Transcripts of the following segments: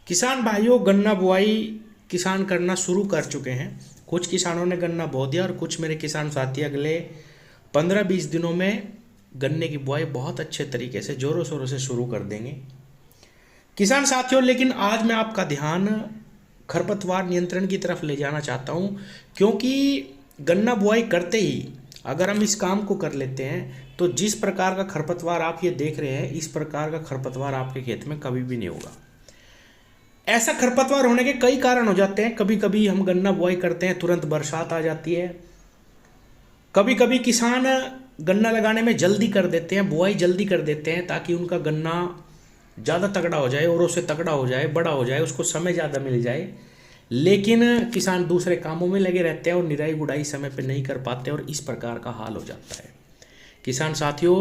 किसान भाइयों, गन्ना बुआई किसान करना शुरू कर चुके हैं। कुछ किसानों ने गन्ना बो दिया और कुछ मेरे किसान साथी अगले 15-20 दिनों में गन्ने की बुआई बहुत अच्छे तरीके से जोरों शोरों से शुरू कर देंगे किसान साथियों। लेकिन आज मैं आपका ध्यान खरपतवार नियंत्रण की तरफ ले जाना चाहता हूं, क्योंकि गन्ना बुआई करते ही अगर हम इस काम को कर लेते हैं तो जिस प्रकार का खरपतवार आप ये देख रहे हैं, इस प्रकार का खरपतवार आपके खेत में कभी भी नहीं होगा। ऐसा खरपतवार होने के कई कारण हो जाते हैं। कभी कभी हम गन्ना बुआई करते हैं, तुरंत बरसात आ जाती है। कभी कभी किसान गन्ना लगाने में जल्दी कर देते हैं, बुआई जल्दी कर देते हैं ताकि उनका गन्ना ज़्यादा तगड़ा हो जाए और उससे तगड़ा हो जाए, बड़ा हो जाए, उसको समय ज़्यादा मिल जाए। लेकिन किसान दूसरे कामों में लगे रहते हैं और निराई गुड़ाई समय पे नहीं कर पाते और इस प्रकार का हाल हो जाता है। किसान साथियों,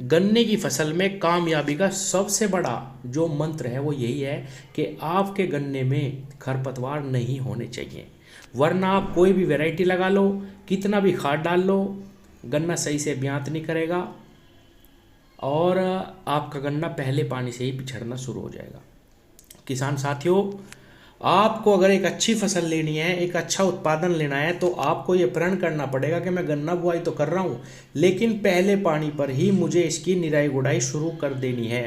गन्ने की फसल में कामयाबी का सबसे बड़ा जो मंत्र है वो यही है कि आपके गन्ने में खरपतवार नहीं होने चाहिए, वरना आप कोई भी वैरायटी लगा लो, कितना भी खाद डाल लो, गन्ना सही से ब्यात नहीं करेगा और आपका गन्ना पहले पानी से ही पिछड़ना शुरू हो जाएगा। किसान साथियों, आपको अगर एक अच्छी फसल लेनी है, एक अच्छा उत्पादन लेना है, तो आपको ये प्रण करना पड़ेगा कि मैं गन्ना बुआई तो कर रहा हूँ, लेकिन पहले पानी पर ही मुझे इसकी निराई गुड़ाई शुरू कर देनी है।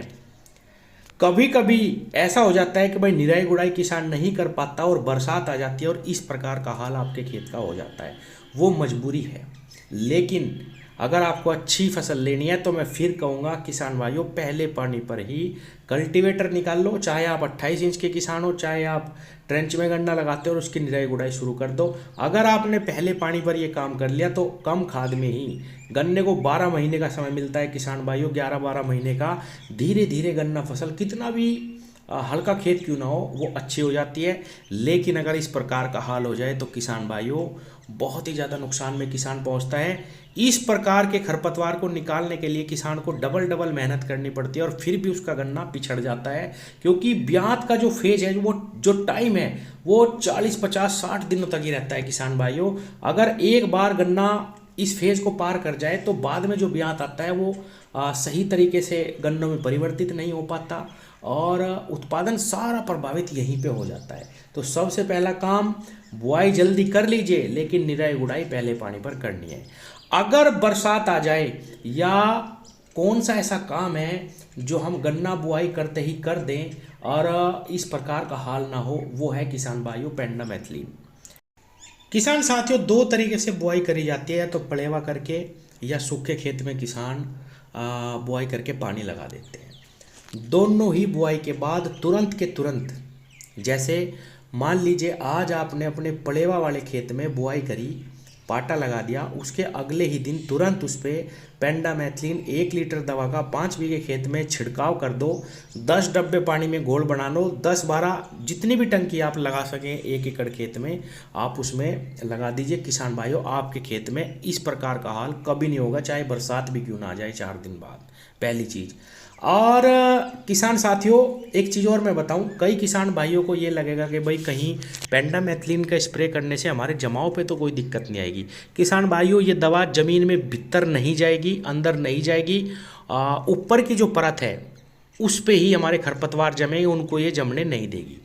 कभी कभी ऐसा हो जाता है कि भाई निराई गुड़ाई किसान नहीं कर पाता और बरसात आ जाती है और इस प्रकार का हाल आपके खेत का हो जाता है। वो मजबूरी है। लेकिन अगर आपको अच्छी फसल लेनी है तो मैं फिर कहूँगा किसान भाइयों, पहले पानी पर ही कल्टीवेटर निकाल लो। चाहे आप 28 इंच के किसान हो, चाहे आप ट्रेंच में गन्ना लगाते हो और उसकी निराई गुड़ाई शुरू कर दो। अगर आपने पहले पानी पर ये काम कर लिया तो कम खाद में ही गन्ने को 12 महीने का समय मिलता है किसान भाइयों, 11-12 महीने का। धीरे धीरे गन्ना फसल कितना भी हल्का खेत क्यों ना हो वो अच्छी हो जाती है। लेकिन अगर इस प्रकार का हाल हो जाए तो किसान भाइयों बहुत ही ज़्यादा नुकसान में किसान पहुंचता है। इस प्रकार के खरपतवार को निकालने के लिए किसान को डबल डबल मेहनत करनी पड़ती है और फिर भी उसका गन्ना पिछड़ जाता है, क्योंकि ब्यात का जो फेज है, वो जो टाइम है, वो 40-50-60 दिनों तक ही रहता है किसान भाइयों। अगर एक बार गन्ना इस फेज को पार कर जाए तो बाद में जो ब्यात आता है वो सही तरीके से गन्नों में परिवर्तित नहीं हो पाता और उत्पादन सारा प्रभावित यहीं पे हो जाता है। तो सबसे पहला काम, बुआई जल्दी कर लीजिए, लेकिन निराई गुड़ाई पहले पानी पर करनी है। अगर बरसात आ जाए या कौन सा ऐसा काम है जो हम गन्ना बुआई करते ही कर दें और इस प्रकार का हाल ना हो, वो है किसान भाइयों पेंडामेथलिन। किसान साथियों, दो तरीके से बुआई करी जाती है, या तो पलेवा करके या सूखे खेत में किसान बुआई करके पानी लगा देते हैं। दोनों ही बुआई के बाद तुरंत के तुरंत, जैसे मान लीजिए आज आपने अपने पलेवा वाले खेत में बुआई करी, पाटा लगा दिया, उसके अगले ही दिन तुरंत उस पर पेंडामेथलिन 1 लीटर दवा का 5 बीघे खेत में छिड़काव कर दो। 10 डब्बे पानी में घोल बना लो, 10-12 जितनी भी टंकी आप लगा सकें 1 एकड़ खेत में आप उसमें लगा दीजिए। किसान भाइयों, आपके खेत में इस प्रकार का हाल कभी नहीं होगा, चाहे बरसात भी क्यों ना आ जाए 4 दिन बाद। पहली चीज़। और किसान साथियों, एक चीज़ और मैं बताऊं, कई किसान भाइयों को ये लगेगा कि भाई कहीं पेंडामेथलिन का स्प्रे करने से हमारे जमाव पे तो कोई दिक्कत नहीं आएगी। किसान भाइयों, ये दवा ज़मीन में भीतर नहीं जाएगी, अंदर नहीं जाएगी। ऊपर की जो परत है उस पे ही हमारे खरपतवार जमेंगे, उनको ये जमने नहीं देगी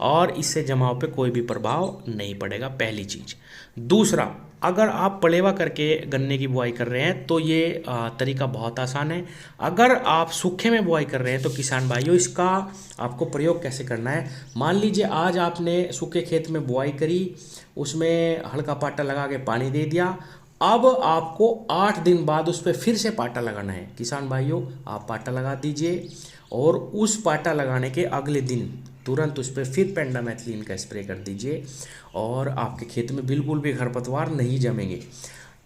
और इससे जमाव पे कोई भी प्रभाव नहीं पड़ेगा, पहली चीज़। दूसरा, अगर आप पलेवा करके गन्ने की बुआई कर रहे हैं तो ये तरीका बहुत आसान है। अगर आप सूखे में बुआई कर रहे हैं तो किसान भाइयों, इसका आपको प्रयोग कैसे करना है। मान लीजिए आज आपने सूखे खेत में बुआई करी, उसमें हल्का पाटा लगा के पानी दे दिया। अब आपको 8 दिन बाद उस पर फिर से पाटा लगाना है। किसान भाइयों, आप पाटा लगा दीजिए और उस पाटा लगाने के अगले दिन तुरंत उस पर फिर पेंडामेथलिन का स्प्रे कर दीजिए और आपके खेत में बिल्कुल भी खरपतवार नहीं जमेंगे।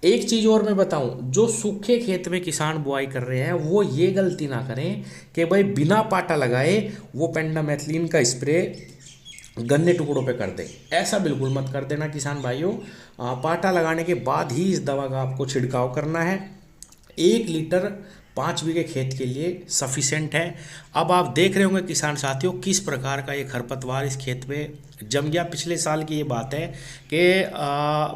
एक चीज़ और मैं बताऊं, जो सूखे खेत में किसान बुआई कर रहे हैं वो ये गलती ना करें कि भाई बिना पाटा लगाए वो पेंडामेथलिन का स्प्रे गन्ने टुकड़ों पे कर दें। ऐसा बिल्कुल मत कर देना किसान भाइयों। पाटा लगाने के बाद ही इस दवा का आपको छिड़काव करना है। 1 लीटर 5 बीघे खेत के लिए सफिशेंट है। अब आप देख रहे होंगे किसान साथियों किस प्रकार का ये खरपतवार इस खेत में जम गया। पिछले साल की ये बात है कि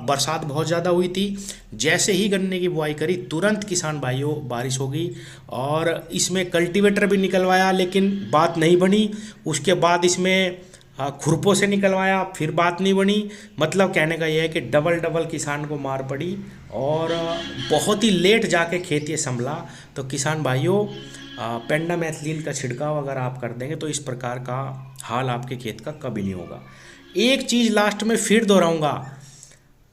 बरसात बहुत ज़्यादा हुई थी, जैसे ही गन्ने की बुआई करी तुरंत किसान भाइयों बारिश हो गई और इसमें कल्टीवेटर भी निकलवाया लेकिन बात नहीं बनी। उसके बाद इसमें खुरपों से निकलवाया, फिर बात नहीं बनी। मतलब कहने का यह है कि डबल किसान को मार पड़ी और बहुत ही लेट जाके खेत ये संभला। तो किसान भाइयों पेंडामेथलिन का छिड़काव अगर आप कर देंगे तो इस प्रकार का हाल आपके खेत का कभी नहीं होगा। एक चीज़ लास्ट में फिर दोहराऊंगा,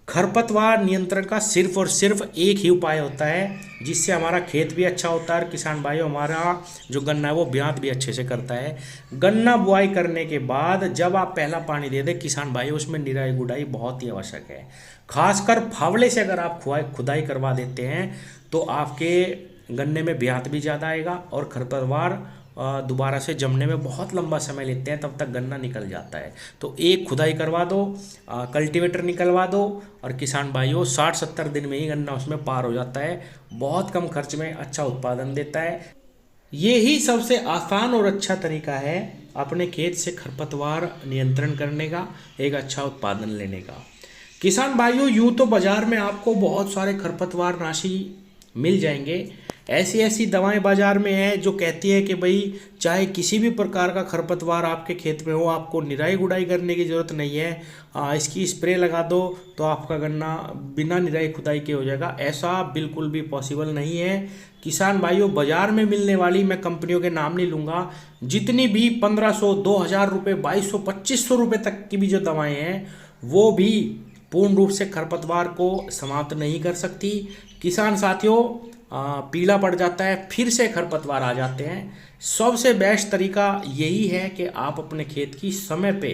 खरपतवार नियंत्रण का सिर्फ और सिर्फ एक ही उपाय होता है जिससे हमारा खेत भी अच्छा होता है और किसान भाइयों हमारा जो गन्ना है वो ब्यात भी अच्छे से करता है। गन्ना बुआई करने के बाद जब आप पहला पानी दे दें किसान भाइयों उसमें निराई गुड़ाई बहुत ही आवश्यक है। खासकर फावड़े से अगर आप खुदाई करवा देते हैं तो आपके गन्ने में ब्यात भी ज़्यादा आएगा और खरपतवार दोबारा से जमने में बहुत लंबा समय लेते हैं, तब तक गन्ना निकल जाता है। तो एक खुदाई करवा दो, कल्टीवेटर निकलवा दो और किसान भाइयों 60-70 दिन में ही गन्ना उसमें पार हो जाता है। बहुत कम खर्च में अच्छा उत्पादन देता है। ये ही सबसे आसान और अच्छा तरीका है अपने खेत से खरपतवार नियंत्रण करने का, एक अच्छा उत्पादन लेने का। किसान भाइयों यूँ तो बाज़ार में आपको बहुत सारे खरपतवार नाशी मिल जाएंगे। ऐसी दवाएं बाज़ार में हैं जो कहती है कि भाई चाहे किसी भी प्रकार का खरपतवार आपके खेत में हो आपको निराई गुड़ाई करने की ज़रूरत नहीं है, इसकी स्प्रे लगा दो तो आपका गन्ना बिना निराई खुदाई के हो जाएगा। ऐसा बिल्कुल भी पॉसिबल नहीं है। किसान भाइयों बाज़ार में मिलने वाली, मैं कंपनियों के नाम नहीं लूँगा, जितनी भी 1500, 2000 रुपये, 2200, 2500 रुपये तक की भी जो दवाएँ हैं वो भी पूर्ण रूप से खरपतवार को समाप्त नहीं कर सकती। किसान साथियों पीला पड़ जाता है, फिर से खरपतवार आ जाते हैं। सबसे बेस्ट तरीका यही है कि आप अपने खेत की समय पे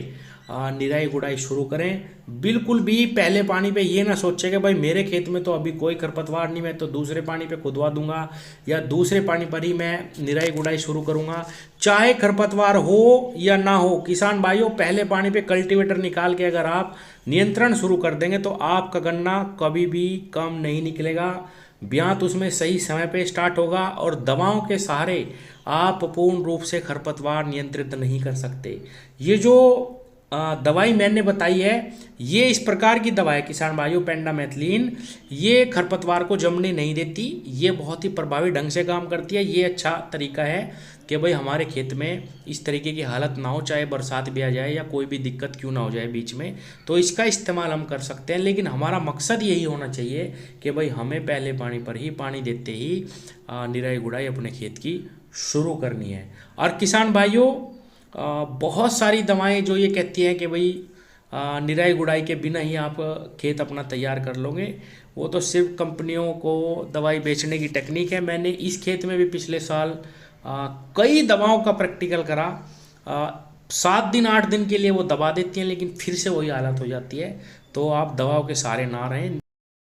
निराई गुड़ाई शुरू करें। बिल्कुल भी पहले पानी पे ये ना सोचें कि भाई मेरे खेत में तो अभी कोई खरपतवार नहीं, मैं तो दूसरे पानी पे खुदवा दूंगा या दूसरे पानी पर ही मैं निराई गुड़ाई शुरू करूंगा। चाहे खरपतवार हो या ना हो, किसान भाइयों पहले पानी पे कल्टीवेटर निकाल के अगर आप नियंत्रण शुरू कर देंगे तो आपका गन्ना कभी भी कम नहीं निकलेगा। ब्यात उसमें सही समय पे स्टार्ट होगा और दवाओं के सहारे आप पूर्ण रूप से खरपतवार नियंत्रित नहीं कर सकते। ये जो दवाई मैंने बताई है ये इस प्रकार की दवा है किसान भाइयों, पेंडामेथलिन, ये खरपतवार को जमने नहीं देती, ये बहुत ही प्रभावी ढंग से काम करती है। ये अच्छा तरीका है कि भाई हमारे खेत में इस तरीके की हालत ना हो, चाहे बरसात भी आ जाए या कोई भी दिक्कत क्यों ना हो जाए बीच में, तो इसका इस्तेमाल हम कर सकते हैं। लेकिन हमारा मकसद यही होना चाहिए कि भाई हमें पहले पानी पर ही, पानी देते ही निराई गुड़ाई अपने खेत की शुरू करनी है। और किसान भाइयों बहुत सारी दवाएं जो ये कहती हैं कि भाई निराई गुड़ाई के बिना ही आप खेत अपना तैयार कर लोगे, वो तो सिर्फ कंपनियों को दवाई बेचने की टेक्निक है। मैंने इस खेत में भी पिछले साल कई दवाओं का प्रैक्टिकल करा। 7 दिन 8 दिन के लिए वो दवा देती हैं लेकिन फिर से वही हालत हो जाती है। तो आप दवाओं के सहारे ना रहें।